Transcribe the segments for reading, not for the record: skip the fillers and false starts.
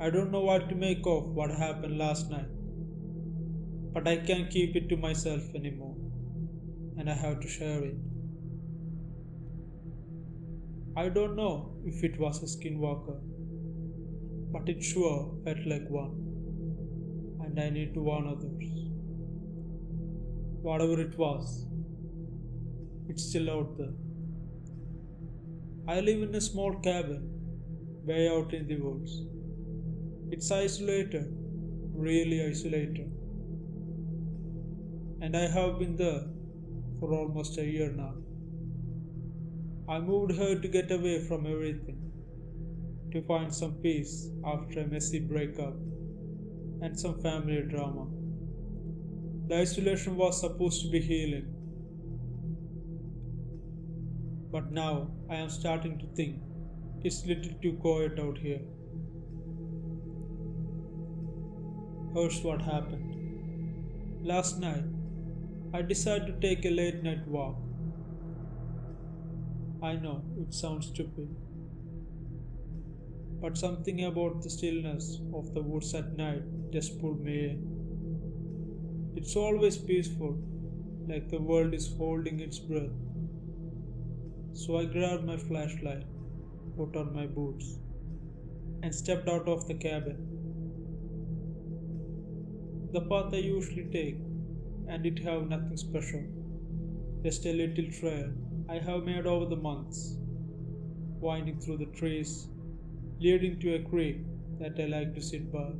I don't know what to make of what happened last night, but I can't keep it to myself anymore, and I have to share it. I don't know if it was a skinwalker, but it sure felt like one, and I need to warn others. Whatever it was, it's still out there. I live in a small cabin way out in the woods. It's isolated, really isolated, and I have been there for almost a year now. I moved here to get away from everything, to find some peace after a messy breakup and some family drama. The isolation was supposed to be healing, but now I am starting to think it's little too quiet out here. Here's what happened. Last night, I decided to take a late night walk. I know it sounds stupid, but something about the stillness of the woods at night just pulled me in. It's always peaceful, like the world is holding its breath. So I grabbed my flashlight, put on my boots, and stepped out of the cabin. The path I usually take, and it have nothing special, just a little trail I have made over the months, winding through the trees, leading to a creek that I like to sit by.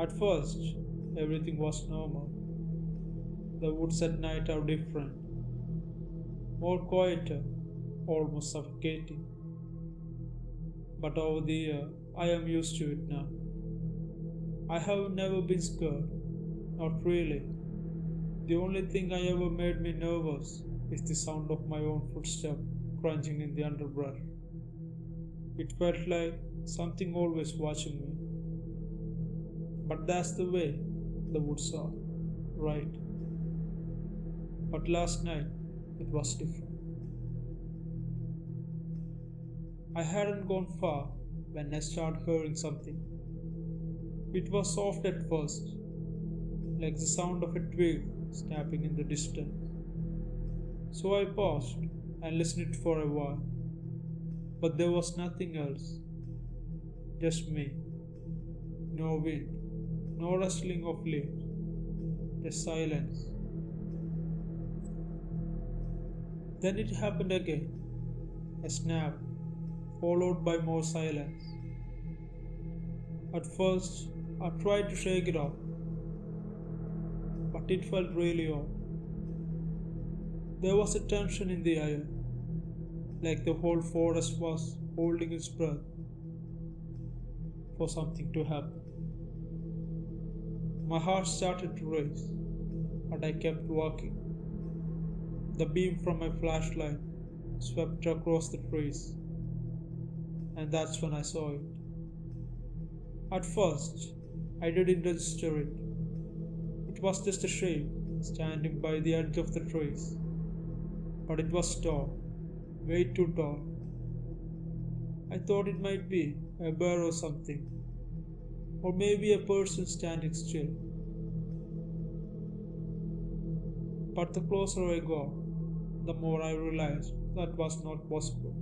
At first, everything was normal. The woods at night are different, more quieter, almost suffocating. But over the year, I am used to it now. I have never been scared, not really. The only thing I ever made me nervous is the sound of my own footsteps crunching in the underbrush. It felt like something always watching me. But that's the way the woods are, right? But last night, it was different. I hadn't gone far when I started hearing something. It was soft at first, like the sound of a twig snapping in the distance. So I paused and listened for a while, but there was nothing else, just me. No wind, no rustling of leaves, just silence. Then it happened again, a snap, followed by more silence. At first, I tried to shake it off, but it felt really odd. There was a tension in the air, like the whole forest was holding its breath for something to happen. My heart started to race, but I kept walking. The beam from my flashlight swept across the trees, and that's when I saw it. At first, I didn't register it. It was just a shape standing by the edge of the trees, but it was tall, way too tall. I thought it might be a bear or something, or maybe a person standing still. But the closer I got, the more I realized that was not possible.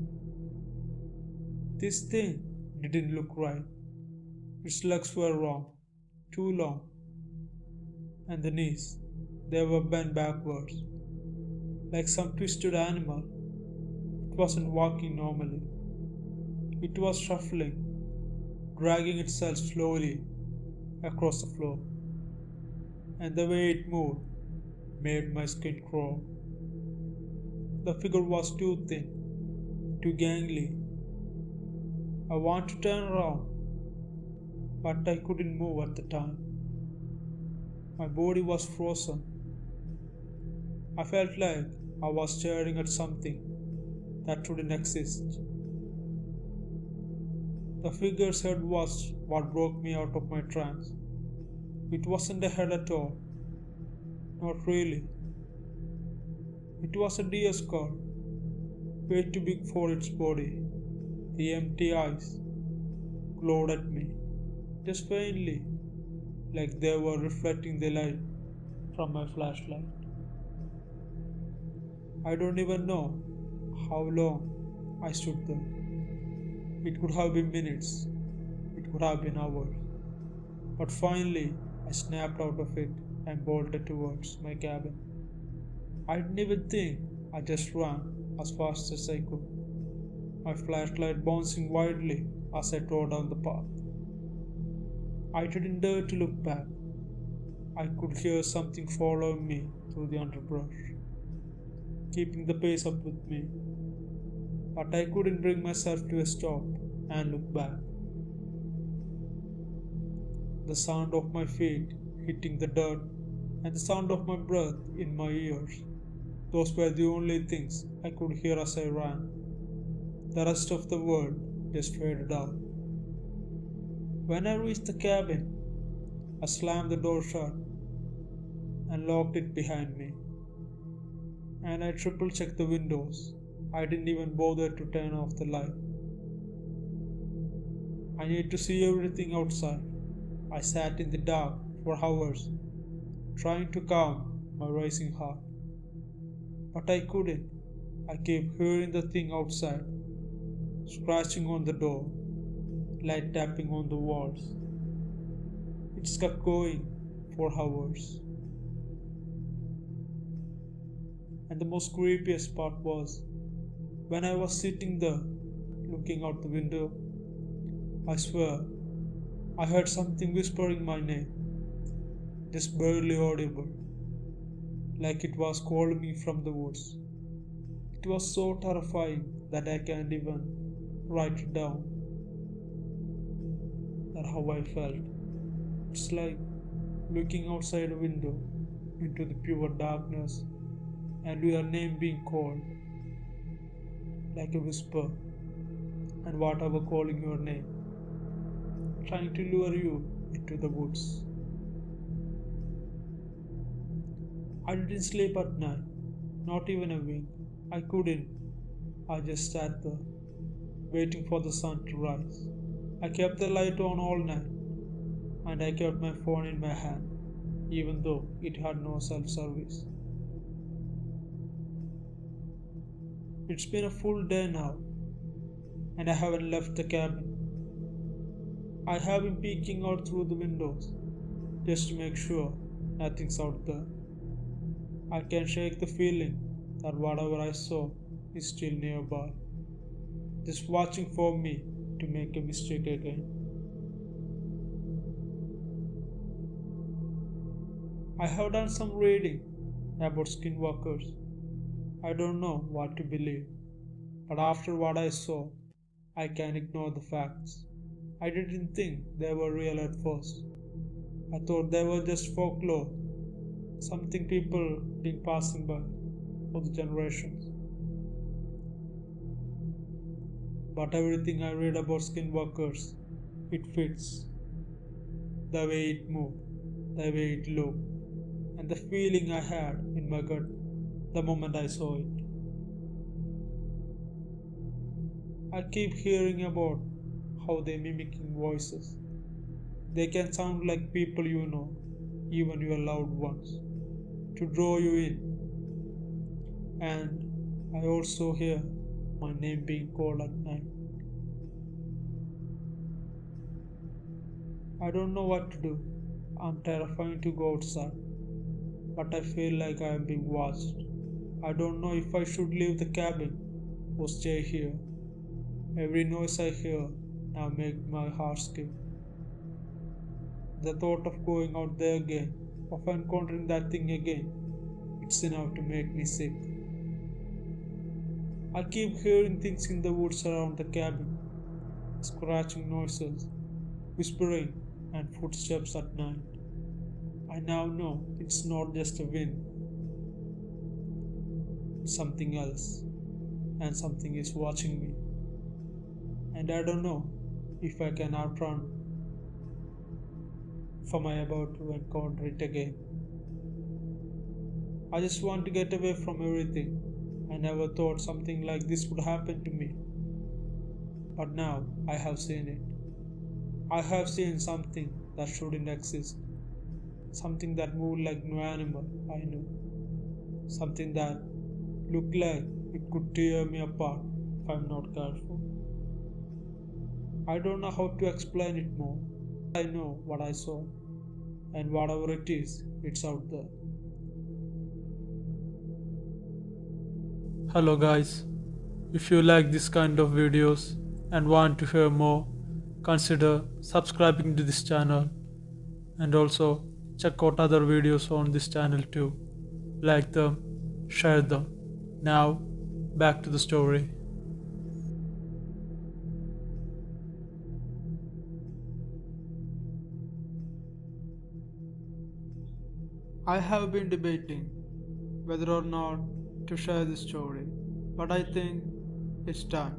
This thing didn't look right. Its legs were wrong, too long, and the knees, they were bent backwards, like some twisted animal. It wasn't walking normally. It was shuffling, dragging itself slowly across the floor, and the way it moved made my skin crawl. The figure was too thin, too gangly. I wanted to turn around, but I couldn't move at the time. My body was frozen. I felt like I was staring at something that shouldn't exist. The figure's head was what broke me out of my trance. It wasn't a head at all. Not really. It was a deer skull, way too big for its body, the empty eyes, glowed at me, just faintly, like they were reflecting the light from my flashlight. I don't even know how long I stood there. It could have been minutes, it could have been hours. But finally, I snapped out of it and bolted towards my cabin. I didn't even think, I just ran as fast as I could, my flashlight bouncing wildly as I tore down the path. I didn't dare to look back. I could hear something following me through the underbrush, keeping the pace up with me. But I couldn't bring myself to a stop and look back. The sound of my feet hitting the dirt and the sound of my breath in my ears, those were the only things I could hear as I ran. The rest of the world just faded out. When I reached the cabin, I slammed the door shut and locked it behind me. And I triple checked the windows. I didn't even bother to turn off the light. I need to see everything outside. I sat in the dark for hours, trying to calm my racing heart. But I couldn't. I kept hearing the thing outside, scratching on the door, light tapping on the walls. It kept going for hours. And the most creepiest part was when I was sitting there looking out the window, I swear I heard something whispering my name, just barely audible, like it was calling me from the woods. It was so terrifying that I can't even write it down. That's how I felt. It's like looking outside a window into the pure darkness and your name being called, like a whisper, and whatever calling your name, trying to lure you into the woods. I didn't sleep at night, not even a wink. I couldn't. I just sat there, waiting for the sun to rise. I kept the light on all night, and I kept my phone in my hand, even though it had no self-service. It's been a full day now, and I haven't left the cabin. I have been peeking out through the windows, just to make sure nothing's out there. I can shake the feeling that whatever I saw is still nearby, just watching for me to make a mistake again. I have done some reading about skinwalkers. I don't know what to believe, but after what I saw, I can ignore the facts. I didn't think they were real at first. I thought they were just folklore, something people been passing by for the generations. But everything I read about skinwalkers, it fits. The way it moved, the way it looked, and the feeling I had in my gut the moment I saw it. I keep hearing about how they're mimicking voices. They can sound like people you know, even your loved ones, to draw you in. And I also hear my name being called at night. I don't know what to do. I'm terrified to go outside, but I feel like I am being watched. I don't know if I should leave the cabin or stay here. Every noise I hear now makes my heart skip. The thought of going out there again, of encountering that thing again, it's enough to make me sick. I keep hearing things in the woods around the cabin, scratching noises, whispering, and footsteps at night. I now know it's not just a wind, it's something else, and something is watching me. And I don't know if I can outrun from I about to encounter it again. I just want to get away from everything. I never thought something like this would happen to me. But now I have seen it. I have seen something that shouldn't exist, something that moved like no animal I knew, something that looked like it could tear me apart if I'm not careful. I don't know how to explain it more. I know what I saw, and whatever it is, it's out there. Hello guys, if you like this kind of videos and want to hear more, consider subscribing to this channel, and also check out other videos on this channel too. Like them, share them. Now, back to the story. I have been debating whether or not to share this story, but I think it's time.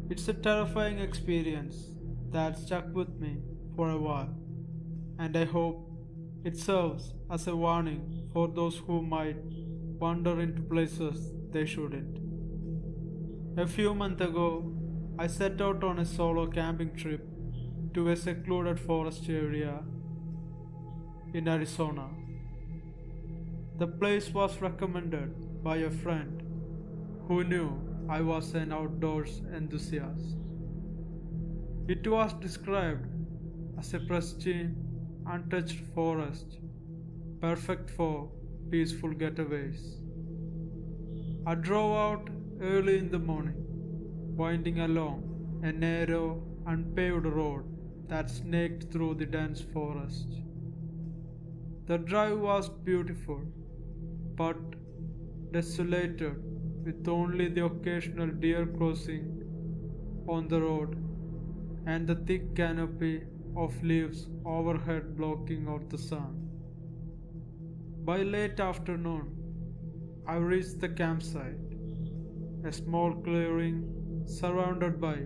It's a terrifying experience that stuck with me for a while, and I hope it serves as a warning for those who might wander into places they shouldn't. A few months ago, I set out on a solo camping trip to a secluded forest area in Arizona. The place was recommended by a friend who knew I was an outdoors enthusiast. It was described as a pristine, untouched forest, perfect for peaceful getaways. I drove out early in the morning, winding along a narrow, unpaved road that snaked through the dense forest. The drive was beautiful, but desolated, with only the occasional deer crossing on the road and the thick canopy of leaves overhead blocking out the sun. By late afternoon, I reached the campsite, a small clearing surrounded by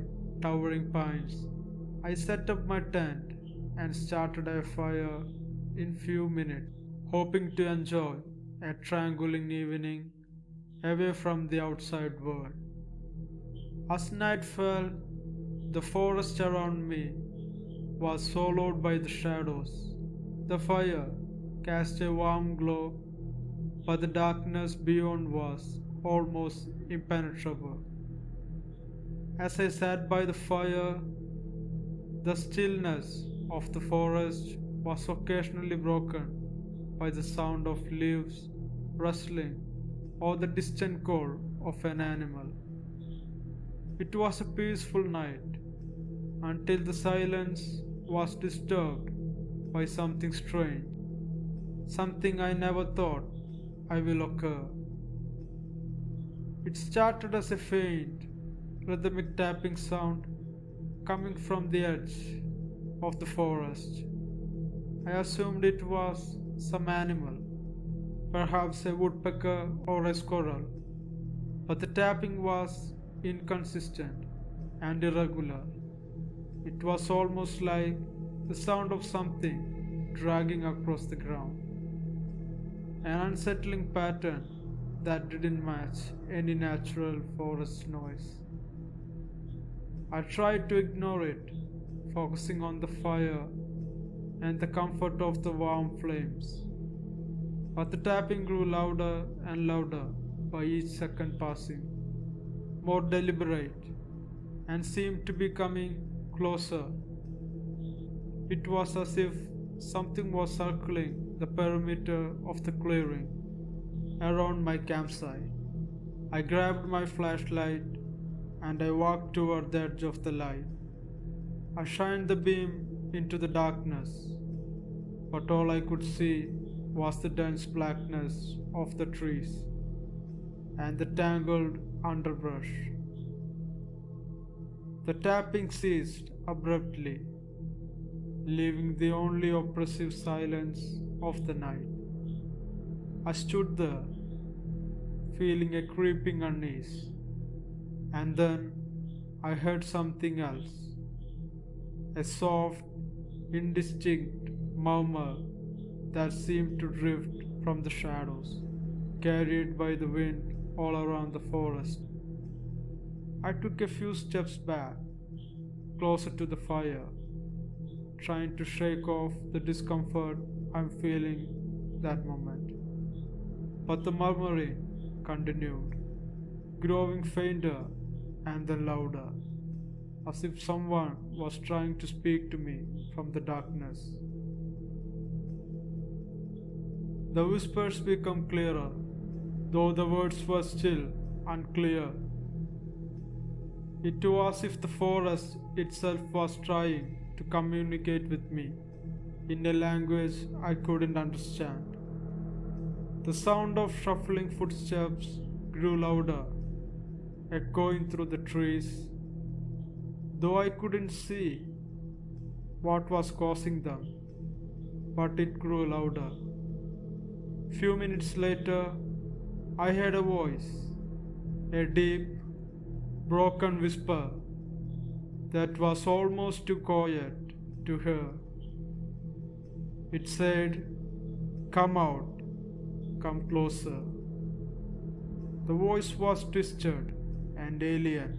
towering pines. I set up my tent and started a fire in few minutes, hoping to enjoy a tranquil evening away from the outside world. As night fell, the forest around me was swallowed by the shadows. The fire cast a warm glow, but the darkness beyond was almost impenetrable. As I sat by the fire, the stillness of the forest was occasionally broken by the sound of leaves rustling or the distant call of an animal. It was a peaceful night until the silence was disturbed by something strange, something I never thought I will occur. It started as a faint, rhythmic tapping sound coming from the edge of the forest. I assumed it was some animal, perhaps a woodpecker or a squirrel, but the tapping was inconsistent and irregular. It was almost like the sound of something dragging across the ground, an unsettling pattern that didn't match any natural forest noise. I tried to ignore it, focusing on the fire and the comfort of the warm flames. But the tapping grew louder and louder by each second passing, more deliberate, and seemed to be coming closer. It was as if something was circling the perimeter of the clearing around my campsite. I grabbed my flashlight and I walked toward the edge of the light. I shined the beam into the darkness, but all I could see was the dense blackness of the trees and the tangled underbrush. The tapping ceased abruptly, leaving the only oppressive silence of the night. I stood there, feeling a creeping unease, and then I heard something else, a soft, indistinct murmur that seemed to drift from the shadows, carried by the wind all around the forest. I took a few steps back, closer to the fire, trying to shake off the discomfort I'm feeling that moment. But the murmuring continued, growing fainter and then louder, as if someone was trying to speak to me from the darkness. The whispers became clearer, though the words were still unclear. It was as if the forest itself was trying to communicate with me in a language I couldn't understand. The sound of shuffling footsteps grew louder, echoing through the trees, though I couldn't see what was causing them, but it grew louder. Few minutes later, I heard a voice, a deep, broken whisper that was almost too quiet to hear. It said, "Come out, come closer." The voice was twisted and alien,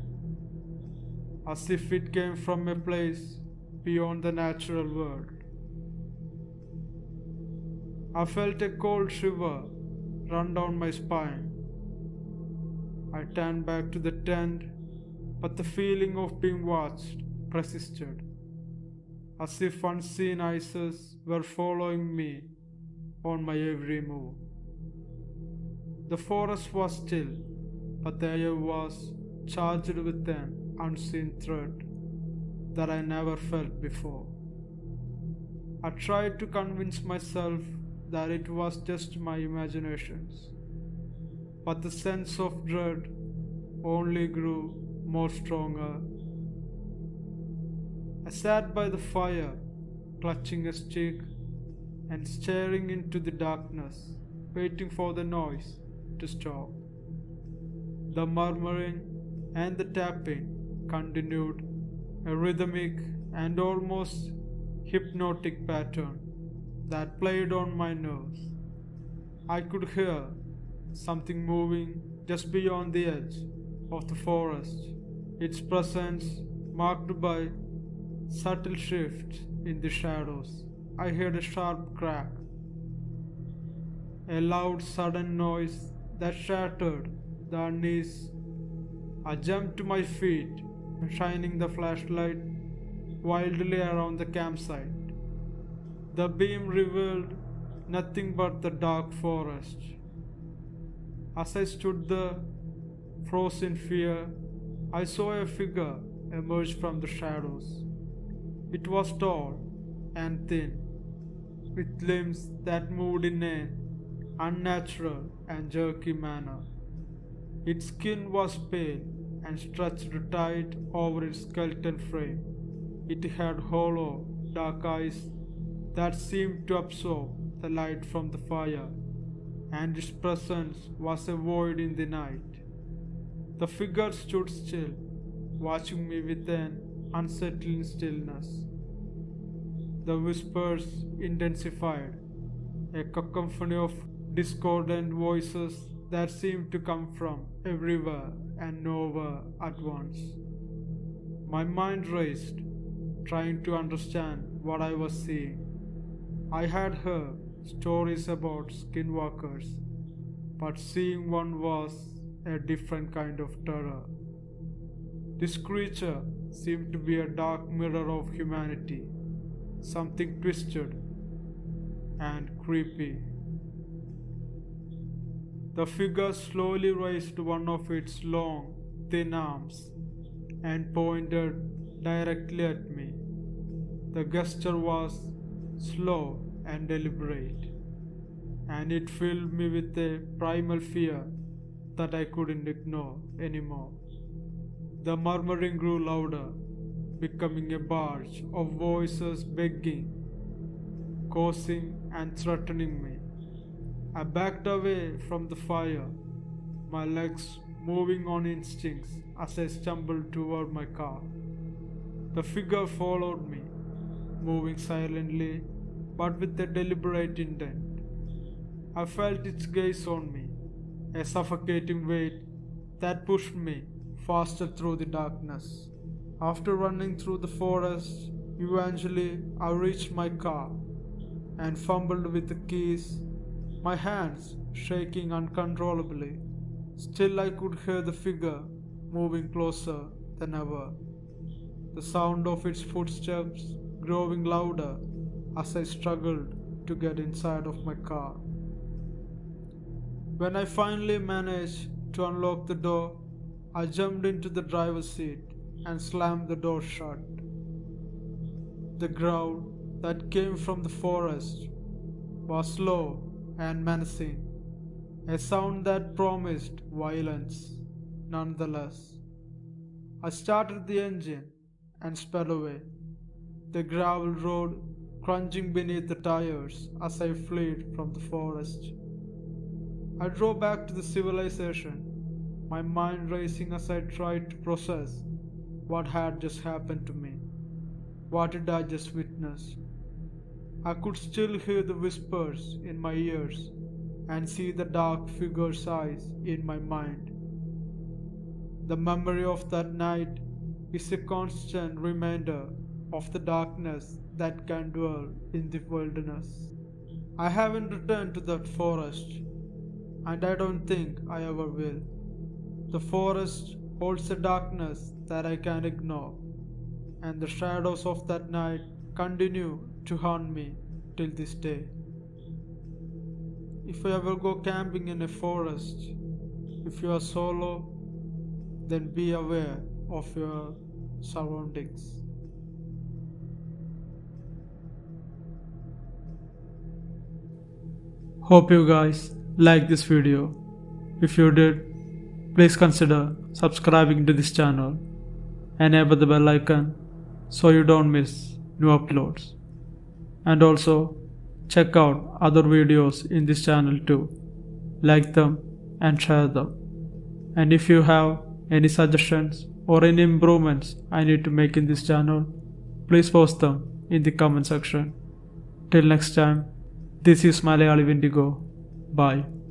as if it came from a place beyond the natural world. I felt a cold shiver run down my spine. I turned back to the tent, but the feeling of being watched persisted, as if unseen eyes were following me on my every move. The forest was still, but the air was charged with an unseen threat that I never felt before. I tried to convince myself that it was just my imaginations, but the sense of dread only grew more stronger. I sat by the fire, clutching a stick and staring into the darkness, waiting for the noise to stop. The murmuring and the tapping continued, a rhythmic and almost hypnotic pattern that played on my nerves. I could hear something moving just beyond the edge of the forest, its presence marked by subtle shifts in the shadows. I heard a sharp crack, a loud sudden noise that shattered the unease. I jumped to my feet, shining the flashlight wildly around the campsite. The beam revealed nothing but the dark forest. As I stood there, frozen in fear, I saw a figure emerge from the shadows. It was tall and thin, with limbs that moved in an unnatural and jerky manner. Its skin was pale and stretched tight over its skeleton frame. It had hollow, dark eyes that seemed to absorb the light from the fire, and its presence was a void in the night. The figure stood still, watching me with an unsettling stillness. The whispers intensified, a cacophony of discordant voices that seemed to come from everywhere and nowhere at once. My mind raced, trying to understand what I was seeing. I had heard stories about skinwalkers, but seeing one was a different kind of terror. This creature seemed to be a dark mirror of humanity, something twisted and creepy. The figure slowly raised one of its long, thin arms and pointed directly at me. The gesture was slow and deliberate, and it filled me with a primal fear that I couldn't ignore anymore. The murmuring grew louder, becoming a barrage of voices begging, cursing, and threatening me. I backed away from the fire, my legs moving on instincts as I stumbled toward my car. The figure followed me, moving silently but with a deliberate intent. I felt its gaze on me, a suffocating weight that pushed me faster through the darkness. After running through the forest Eventually, I reached my car and fumbled with the keys, my hands shaking uncontrollably. Still, I could hear the figure moving closer than ever, the sound of its footsteps growing louder as I struggled to get inside of my car. When I finally managed to unlock the door, I jumped into the driver's seat and slammed the door shut. The growl that came from the forest was slow and menacing, a sound that promised violence. Nonetheless, I started the engine and sped away, the gravel road crunching beneath the tires as I fled from the forest. I drove back to the civilization, my mind racing as I tried to process what had just happened to me. What did I just witness? I could still hear the whispers in my ears and see the dark figure's eyes in my mind. The memory of that night is a constant reminder of the darkness that can dwell in the wilderness. I haven't returned to that forest, and I don't think I ever will. The forest holds a darkness that I can't ignore, and the shadows of that night continue to haunt me till this day. If you ever go camping in a forest, if you are solo, then be aware of your surroundings. Hope you guys like this video. If you did, please consider subscribing to this channel. Enable the bell icon so you don't miss new uploads. And also check out other videos in this channel too. Like them and share them. And if you have any suggestions or any improvements I need to make in this channel, please post them in the comment section. Till next time, this is Malayali WENDIGO. Bye.